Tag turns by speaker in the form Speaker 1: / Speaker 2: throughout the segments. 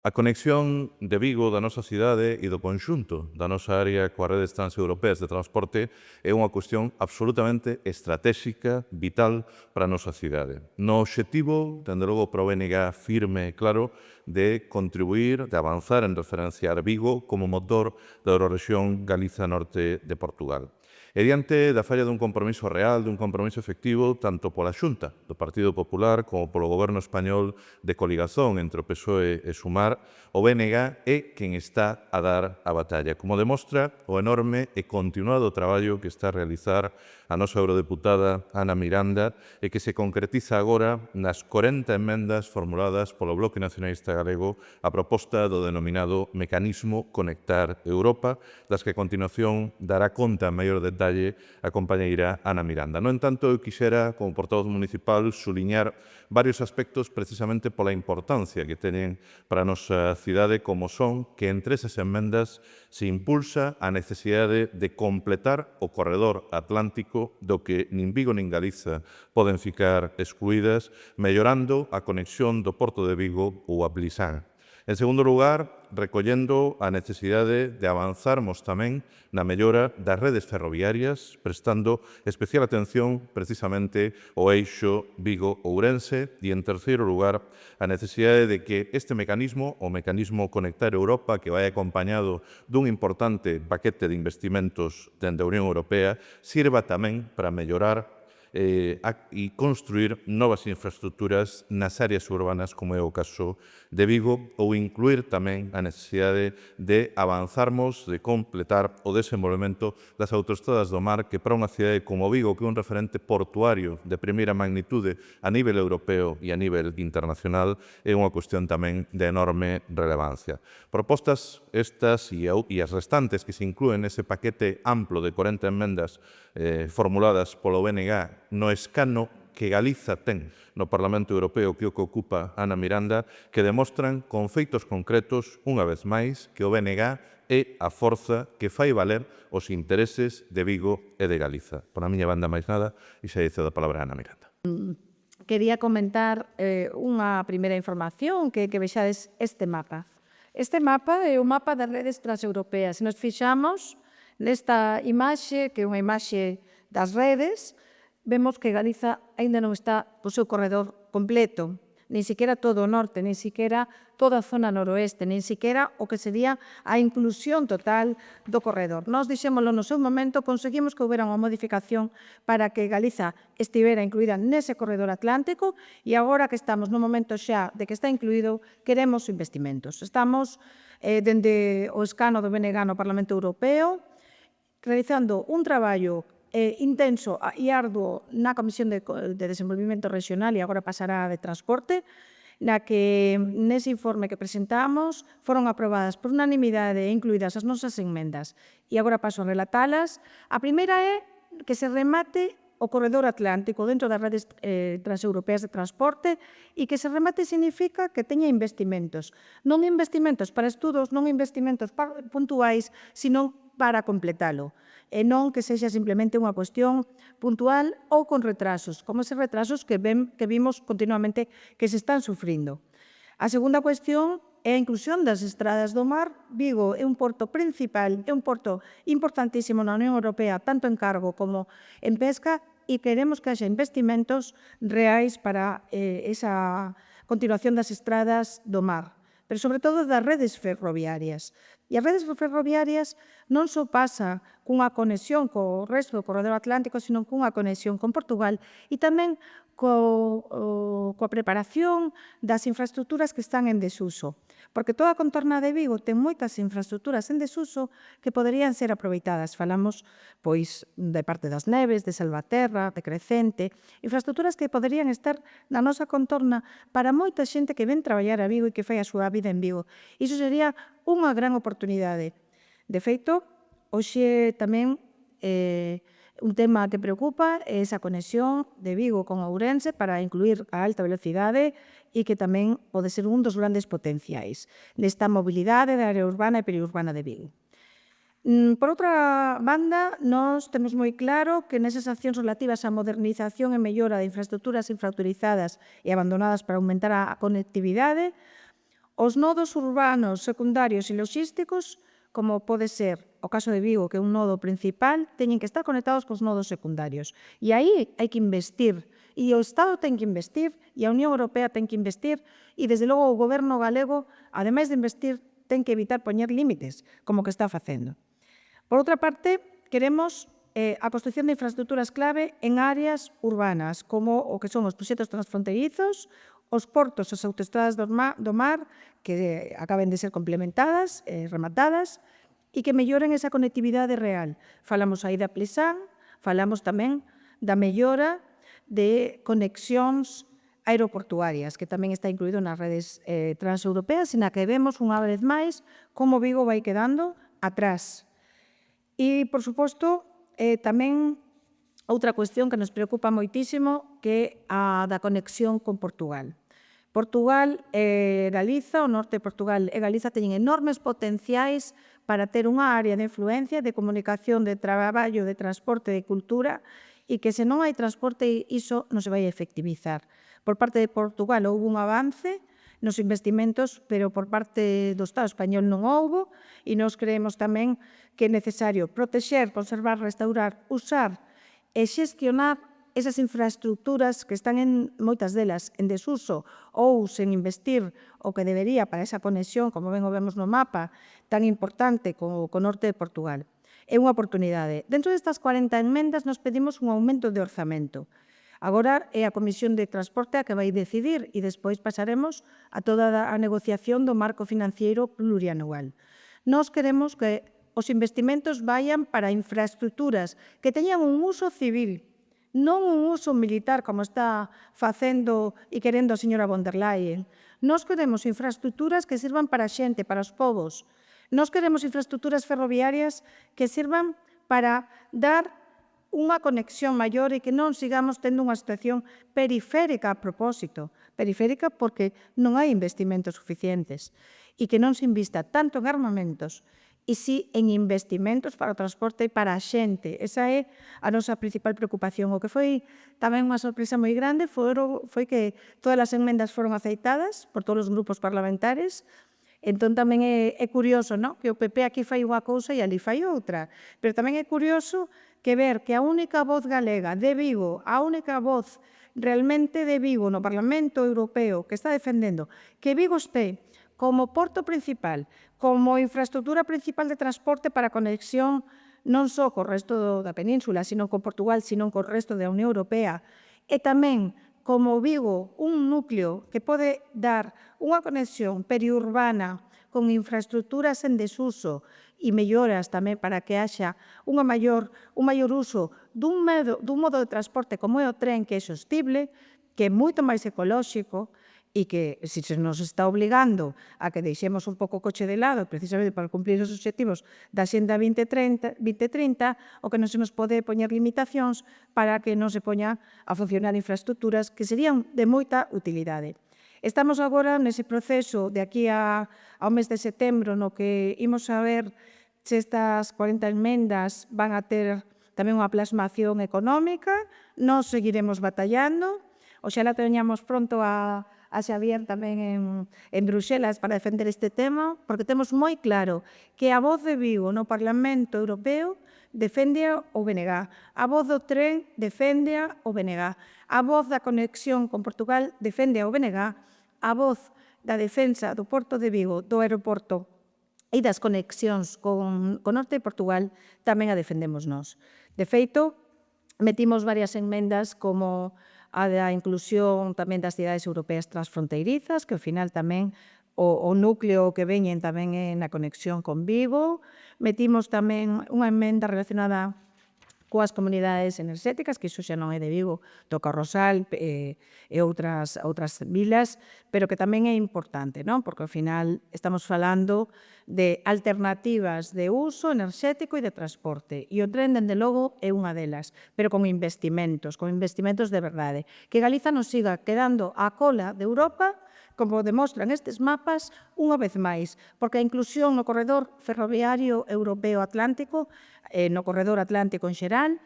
Speaker 1: A conexión de Vigo da nosa cidade e do conxunto da nosa área coas redes transeuropeas de transporte é unha cuestión absolutamente estratégica, vital para a nosa cidade. No obxectivo, dende logo, para o BNG firme e claro, de contribuir, de avanzar en referenciar Vigo como motor da Eurorrexión Galiza Norte de Portugal. E diante da falla dun compromiso real, dun compromiso efectivo, tanto pola Xunta do Partido Popular como polo Goberno español de coligazón entre o PSOE e Sumar, o BNG é quen está a dar a batalla, como demostra o enorme e continuado traballo que está a realizar a nosa eurodeputada Ana Miranda e que se concretiza agora nas 40 emendas formuladas polo Bloque Nacionalista Galego a proposta do denominado Mecanismo Conectar Europa, das que a continuación dará conta en maior detalle a compañeira Ana Miranda. No entanto, eu quixera, como portavoz municipal, suliñar varios aspectos precisamente pola importancia que teñen para a nosa cidade, como son que entre esas emendas se impulsa a necesidade de completar o corredor atlántico do que nin Vigo nin Galiza poden ficar excluídas, mellorando a conexión do Porto de Vigo ou a Blisán. En segundo lugar, recollendo a necesidade de avanzarmos tamén na mellora das redes ferroviarias, prestando especial atención precisamente ao eixo Vigo-Ourense e, en terceiro lugar, a necesidade de que este mecanismo, o mecanismo Conectar Europa, que vai acompañado dun importante paquete de investimentos dende a Unión Europea, sirva tamén para mellorar e construir novas infraestructuras nas áreas urbanas, como é o caso de Vigo, ou incluir tamén a necesidade de avanzarmos, de completar o desenvolvemento das autoestradas do mar, que para unha cidade como Vigo, que é un referente portuario de primeira magnitude a nivel europeo e a nivel internacional, é unha cuestión tamén de enorme relevancia. Propostas estas e as restantes que se inclúen nese paquete amplo de 40 enmendas formuladas polo BNG no escano que Galiza ten no Parlamento Europeo, que o que ocupa Ana Miranda, que demostran con feitos concretos, unha vez máis, que o BNG é a forza que fai valer os intereses de Vigo e de Galiza. Por a miña banda máis nada, e xa dice da palabra Ana Miranda.
Speaker 2: Quería comentar unha primeira información que vexades este mapa. Este mapa é o mapa das redes transeuropeas. Se nos fixamos nesta imaxe, que é unha imaxe das redes, vemos que Galiza aínda non está o seu corredor completo, nin siquiera todo o norte, nin siquiera toda a zona noroeste, nin siquiera o que sería a inclusión total do corredor. Nós dixémolo no seu momento, conseguimos que houbera unha modificación para que Galiza estivera incluída nese corredor atlántico e agora que estamos no momento xa de que está incluído, queremos investimentos. Estamos, dende o escano do BNG no Parlamento Europeo, realizando un traballo intenso e arduo na Comisión de Desenvolvemento Regional e agora pasará a de Transporte, na que nese informe que presentamos foron aprobadas por unanimidade e incluídas as nosas enmendas. E agora paso a relatalas. A primeira é que se remate o corredor atlántico dentro das redes transeuropeas de transporte e que se remate significa que teña investimentos. Non investimentos para estudos, non investimentos puntuais, sino para completalo. E non que sexa simplemente unha cuestión puntual ou con retrasos, como eses retrasos que vimos continuamente que se están sufrindo. A segunda cuestión é a inclusión das estradas do mar. Vigo é un porto principal, é un porto importantísimo na Unión Europea, tanto en cargo como en pesca, e queremos que haxa investimentos reais para esa continuación das estradas do mar, pero sobre todo das redes ferroviarias. E as redes ferroviarias non só pasa cunha conexión co resto do corredor atlántico, sino cunha conexión con Portugal e tamén coa preparación das infraestructuras que están en desuso. Porque toda a contorna de Vigo ten moitas infraestructuras en desuso que poderían ser aproveitadas. Falamos, pois, de parte das Neves, de Salvaterra, de Crecente, infraestructuras que poderían estar na nosa contorna para moita xente que ven traballar a Vigo e que fai a súa vida en Vigo. Iso sería unha gran oportunidade. De feito, hoxe tamén un tema que preocupa é esa conexión de Vigo con Ourense para incluir a alta velocidade e que tamén pode ser un dos grandes potenciais nesta mobilidade da área urbana e periurbana de Vigo. Por outra banda, nós temos moi claro que nesas accións relativas á modernización e mellora de infraestructuras infrautilizadas e abandonadas para aumentar a conectividade, Os nodos urbanos, secundarios e logísticos, como pode ser o caso de Vigo, que é un nodo principal, teñen que estar conectados cos nodos secundarios. E aí hai que investir. E o Estado ten que investir, e a Unión Europea ten que investir, e desde logo o goberno galego, ademais de investir, ten que evitar poñer límites, como que está facendo. Por outra parte, queremos a construción de infraestructuras clave en áreas urbanas, como o que son os proxectos transfronterizos, os portos, as autoestradas do mar, que acaben de ser complementadas, rematadas, e que melloren esa conectividade real. Falamos aí da Plesán, falamos tamén da mellora de conexións aeroportuarias, que tamén está incluído nas redes transeuropeas, e na que vemos unha vez máis como Vigo vai quedando atrás. E, por suposto, tamén outra cuestión que nos preocupa moitísimo, que é a da conexión con Portugal. Portugal e Galiza, o norte de Portugal e Galiza, teñen enormes potenciais para ter unha área de influencia, de comunicación, de traballo, de transporte, de cultura, e que se non hai transporte iso non se vai a efectivizar. Por parte de Portugal houve un avance nos investimentos, pero por parte do Estado español non houbo, e nós creemos tamén que é necesario protexer, conservar, restaurar, usar e xestionar esas infraestructuras que están en moitas delas en desuso ou sen investir o que debería para esa conexión, como ben o vemos no mapa, tan importante co norte de Portugal. É unha oportunidade. Dentro destas 40 enmendas nos pedimos un aumento de orzamento. Agora é a Comisión de Transporte a que vai decidir e despois pasaremos a toda a negociación do marco financiero plurianual. Nós queremos que os investimentos vayan para infraestructuras que teñan un uso civil, non un uso militar como está facendo e querendo a señora von der Leyen. Nós queremos infraestructuras que sirvan para a xente, para os povos. Nós queremos infraestructuras ferroviarias que sirvan para dar unha conexión maior e que non sigamos tendo unha situación periférica a propósito. Periférica porque non hai investimentos suficientes e que non se invista tanto en armamentos e si en investimentos para o transporte e para a xente. Esa é a nosa principal preocupación. O que foi tamén unha sorpresa moi grande foi que todas as enmendas foron aceitadas por todos os grupos parlamentares. Entón tamén é curioso, non? Que o PP aquí fai unha cousa e ali fai outra. Pero tamén é curioso que ver que a única voz galega de Vigo, a única voz realmente de Vigo no Parlamento Europeo que está defendendo que Vigo este como porto principal, como infraestructura principal de transporte para a conexión non só co resto da península, sino con Portugal, sino co resto da Unión Europea, e tamén como Vigo un núcleo que pode dar unha conexión periurbana con infraestructuras en desuso e melloras tamén para que haxa un maior uso dun modo de transporte como é o tren, que é sostible, que é moito máis ecolóxico, e que, se nos está obligando a que deixemos un pouco o coche de lado, precisamente para cumprir os obxectivos da Xenda 2030, o que non se nos pode poñer limitacións para que non se poña a funcionar infraestructuras que serían de moita utilidade. Estamos agora nese proceso de aquí ao mes de setembro, no que imos a ver se estas 40 enmendas van a ter tamén unha plasmación económica. Nós seguiremos batallando. Oxalá teñamos pronto a Xavier tamén en Bruxelas para defender este tema, porque temos moi claro que a voz de Vigo no Parlamento Europeo defende o BNG, a voz do tren defende o BNG, a voz da conexión con Portugal defende o BNG, a voz da defensa do Porto de Vigo, do aeroporto e das conexións con o norte de Portugal tamén a defendemos nós. De feito, metimos varias enmendas como a da inclusión tamén das cidades europeas transfronteirizas, que ao final tamén o núcleo que veñen tamén é na conexión con Vigo. Metimos tamén unha emenda relacionada coas comunidades enerxéticas, que iso xa non é de Vigo, do Carrosal e outras vilas, pero que tamén é importante, non? Porque ao final estamos falando de alternativas de uso enerxético e de transporte. E o tren, dende logo, é unha delas, pero con investimentos de verdade. Que Galiza nos siga quedando á cola de Europa, como demostran estes mapas, unha vez máis, porque a inclusión no corredor ferroviario europeo atlántico, no corredor atlántico en xeral,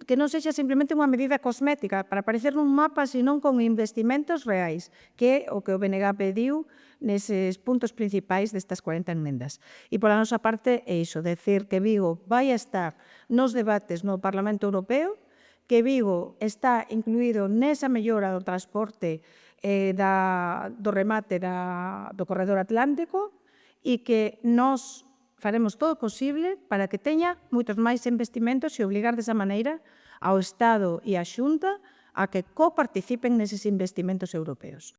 Speaker 2: que non sexa simplemente unha medida cosmética para aparecer nun mapa, senón con investimentos reais, que é o que o BNG pediu neses puntos principais destas 40 enmendas. E pola nosa parte é iso, decir que Vigo vai a estar nos debates no Parlamento Europeo, que Vigo está incluído nesa mellora do transporte do remate do corredor atlántico e que nós faremos todo o posible para que teña moitos máis investimentos e obligar desa maneira ao Estado e á Xunta a que coparticipen neses investimentos europeos.